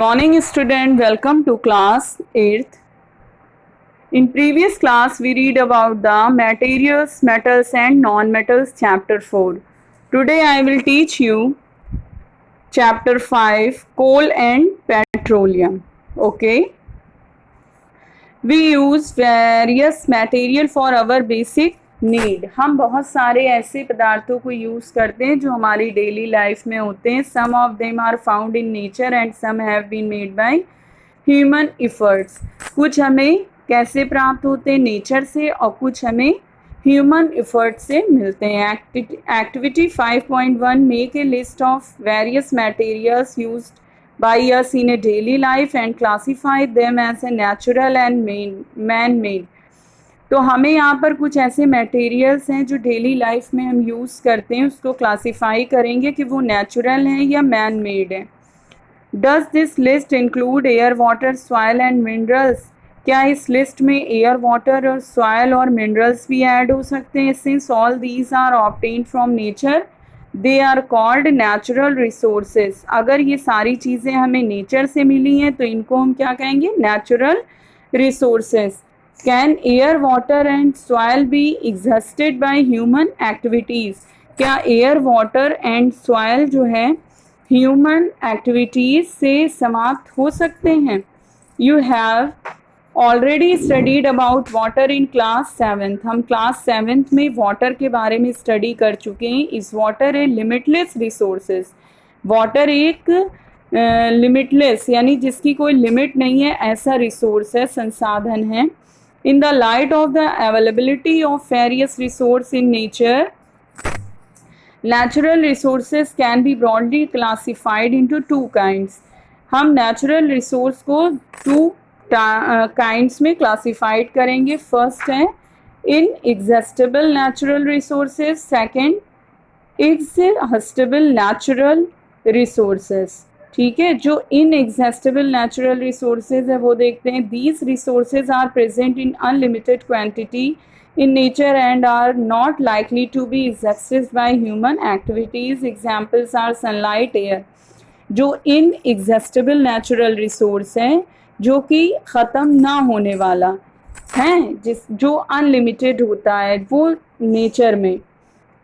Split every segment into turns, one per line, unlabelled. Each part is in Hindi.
Morning student, welcome to class 8th. In previous class we read about the materials, metals and non-metals chapter 4. Today I will teach you chapter 5, coal and petroleum. Okay. We use various material for our basic need. हम बहुत सारे ऐसे पदार्थों को यूज़ करते हैं जो हमारी डेली लाइफ में होते हैं. Some of them are found in nature and some have been made by human efforts. कुछ हमें कैसे प्राप्त होते हैं? नेचर से, और कुछ हमें ह्यूमन इफर्ट से मिलते हैं. Activity 5.1 make a list of various materials used by us in a daily life and classify them as a natural and man-made. तो हमें यहाँ पर कुछ ऐसे मटेरियल्स हैं जो डेली लाइफ में हम यूज़ करते हैं, उसको क्लासीफाई करेंगे कि वो नेचुरल हैं या मैन मेड हैं. Does this list include air, water, soil and minerals? क्या इस लिस्ट में एयर, वाटर और सॉयल और मिनरल्स भी ऐड हो सकते हैं? Since all these are obtained from nature they are called natural resources. अगर ये सारी चीज़ें हमें नेचर से मिली हैं तो इनको हम क्या कहेंगे? Natural resources. Can air, water and soil be exhausted by human activities? क्या एयर, वाटर एंड सॉयल जो है ह्यूमन एक्टिविटीज़ से समाप्त हो सकते हैं? You have already studied about water in class 7th. हम क्लास 7th में वाटर के बारे में स्टडी कर चुके हैं. इस water a limitless resources. Water एक लिमिटलेस यानी जिसकी कोई लिमिट नहीं है ऐसा रिसोर्स है, संसाधन है. In the light of the availability of various resource in nature, natural resources can be broadly classified into two kinds. हम नेचुरल रिसोर्स को टू काइंड्स में क्लासिफाइड करेंगे. फर्स्ट है inexhaustible natural resources, second inexhaustible natural resources. ठीक है, जो इनएग्जॉस्टेबल नेचुरल रिसोर्सेज है वो देखते हैं. These resources are present in unlimited quantity in nature and are not likely to be exhausted by human activities. Examples are sunlight, air. जो inexhaustible natural resource है जो कि ख़त्म ना होने वाला है, जो अनलिमिटेड होता है वो नेचर में,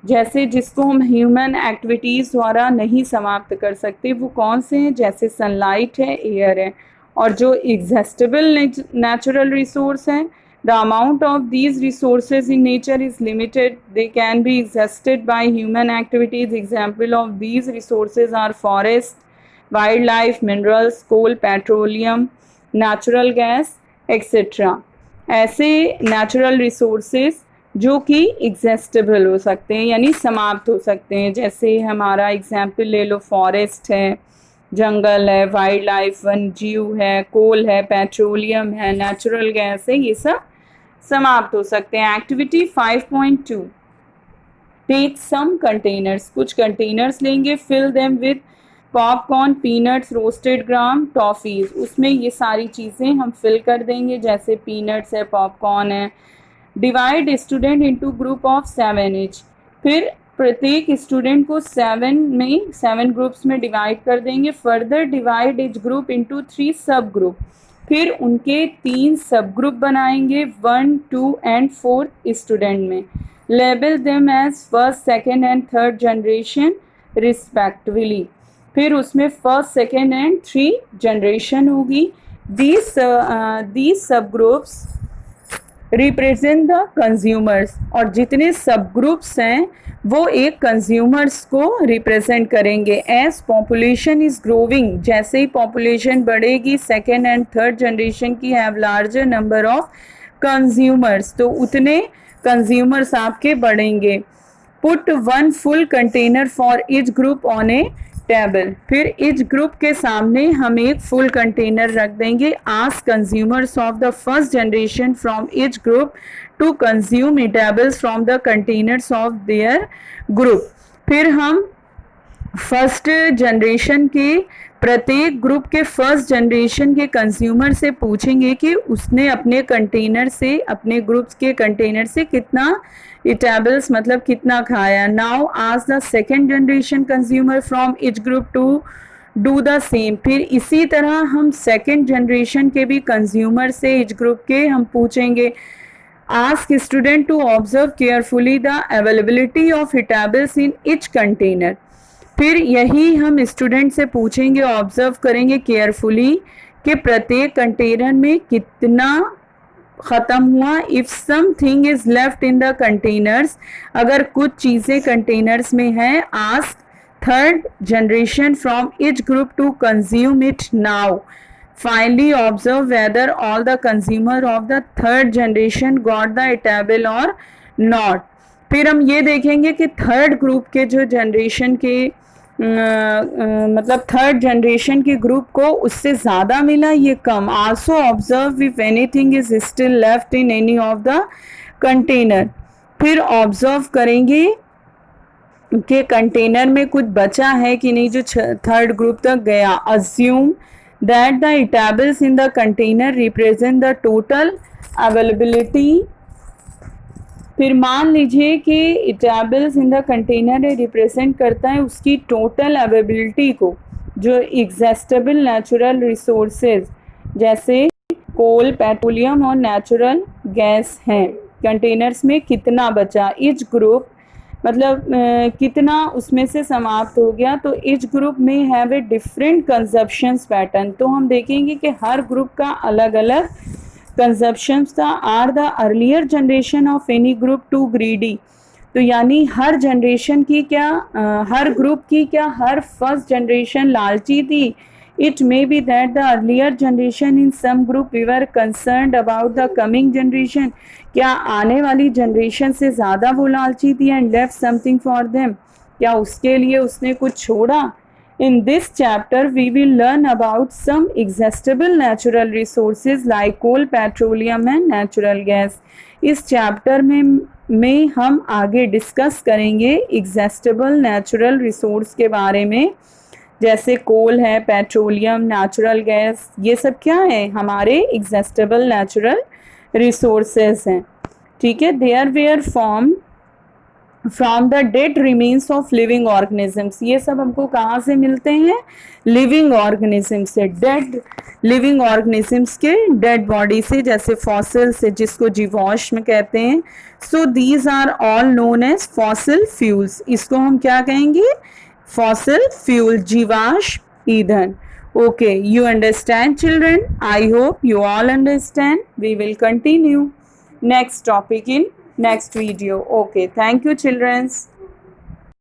जैसे जिसको हम ह्यूमन एक्टिविटीज़ द्वारा नहीं समाप्त कर सकते, वो कौन से हैं? जैसे सनलाइट है, एयर है. और जो एग्जॉस्टेबल नेचुरल रिसोर्स हैं, the amount of these resources in nature is limited. They can be exhausted by human activities. Example of these resources are forest, wildlife, minerals, coal, petroleum, natural gas, etc. ऐसे natural resources जो कि exhaustible हो सकते हैं यानी समाप्त हो सकते हैं. जैसे हमारा एग्जाम्पल ले लो, फॉरेस्ट है, जंगल है, वाइल्ड लाइफ, वन जीव है, कोल है, पेट्रोलियम है, नेचुरल गैस है, ये सब समाप्त हो सकते हैं. Activity 5.2 take some containers. कुछ कंटेनर्स लेंगे. Fill them with popcorn, peanuts, roasted gram, toffees. उसमें ये सारी चीज़ें हम फिल कर देंगे, जैसे पीनट्स है, पॉपकॉर्न है. Divide student into group of 7 each. फिर प्रत्येक स्टूडेंट को 7 ग्रुप्स में डिवाइड कर देंगे. Further divide etch group into 3 सब ग्रुप. फिर उनके 3 सब ग्रुप बनाएंगे 1, 2 एंड 4 स्टूडेंट में. Label them as first, second and third generation respectively. फिर उसमें फर्स्ट, सेकेंड एंड 3 जनरेशन होगी. दीज सब ग्रुप्स रिप्रेजेंट द कंज्यूमर्स. और जितने सब ग्रुप्स हैं वो एक कंज्यूमर्स को रिप्रेजेंट करेंगे. एज पॉपुलेशन इज़ ग्रोविंग, जैसे ही पॉपुलेशन बढ़ेगी, सेकेंड एंड थर्ड जनरेशन की have larger number of consumers, तो उतने कंज्यूमर्स आपके बढ़ेंगे. Put 1 full container for each group on a table. फिर ईच ग्रुप के सामने हम एक फुल कंटेनर रख देंगे. Ask consumers of the first generation from each group to consume eatables from the containers of their group. फिर हम फर्स्ट जनरेशन के प्रत्येक ग्रुप के फर्स्ट जनरेशन के कंज्यूमर से पूछेंगे कि उसने अपने कंटेनर से, अपने ग्रुप्स के कंटेनर से कितना ईटेबल्स कितना खाया. Now ask the second generation consumer from each group to do the same. फिर इसी तरह हम सेकेंड जनरेशन के भी कंज्यूमर से एज ग्रुप के हम पूछेंगे, ask student to observe carefully the availability of eatables in each container. फिर यही हम स्टूडेंट से पूछेंगे, ऑब्जर्व करेंगे केयरफुली कि प्रत्येक कंटेनर में कितना ख़त्म हुआ। If something is left in the containers, अगर कुछ चीज़ें कंटेनर्स में हैं, ask third generation from each group to consume it now. Finally, observe whether all the consumer of the third generation got the eatable or not. फिर हम ये देखेंगे कि थर्ड ग्रुप के जो जनरेशन के मतलब थर्ड जनरेशन के ग्रुप को उससे ज़्यादा मिला, ये कम। Also observe if anything is still left in any of the container. फिर ऑब्जर्व करेंगे कि कंटेनर में कुछ बचा है कि नहीं जो थर्ड ग्रुप तक गया। Assume that the eatables in the container represent the total availability। फिर मान लीजिए कि eatables in the container represent करता है उसकी टोटल अवेलेबिलिटी को, जो एग्जॉस्टेबल नेचुरल रिसोर्सेज जैसे कोल, पेट्रोलियम और नेचुरल गैस हैं। कंटेनर्स में कितना बचा, ईच ग्रुप मतलब कितना उसमें से समाप्त हो गया। तो ईच ग्रुप में have a different consumptions pattern. तो हम देखेंगे कि हर ग्रुप का अलग अलग कंजप्शंस था। Are the earlier generation of any group too greedy. तो यानी हर जनरेशन की क्या हर ग्रुप की क्या हर फर्स्ट जनरेशन लालची थी। It may be that the earlier generation in some group we were concerned about the coming generation. क्या आने वाली जनरेशन से ज़्यादा वो लालची थी and left something for them, क्या उसके लिए उसने कुछ छोड़ा। In this chapter we will learn about some exhaustible natural resources like coal, petroleum and natural gas. इस चैप्टर में हम आगे डिस्कस करेंगे एग्जॉस्टेबल नेचुरल रिसोर्स के बारे में, जैसे कोल है, पेट्रोलियम, नेचुरल गैस, ये सब क्या है हमारे एग्जॉस्टेबल नेचुरल रिसोर्सेज हैं। ठीक है, they are where form from the dead remains of living organisms. ये सब हमको कहाँ से मिलते हैं, लिविंग ऑर्गेनिज्म से, डेड लिविंग ऑर्गेनिजम्स के डेड बॉडी से, जैसे फॉसिल से जिसको जीवाश्म कहते हैं। So these are all known as fossil fuels. इसको हम क्या कहेंगे, फॉसिल फ्यूल, जीवाश्म ईंधन। Okay, you understand children? I hope you all understand. We will continue next topic in next video. Okay, thank you children.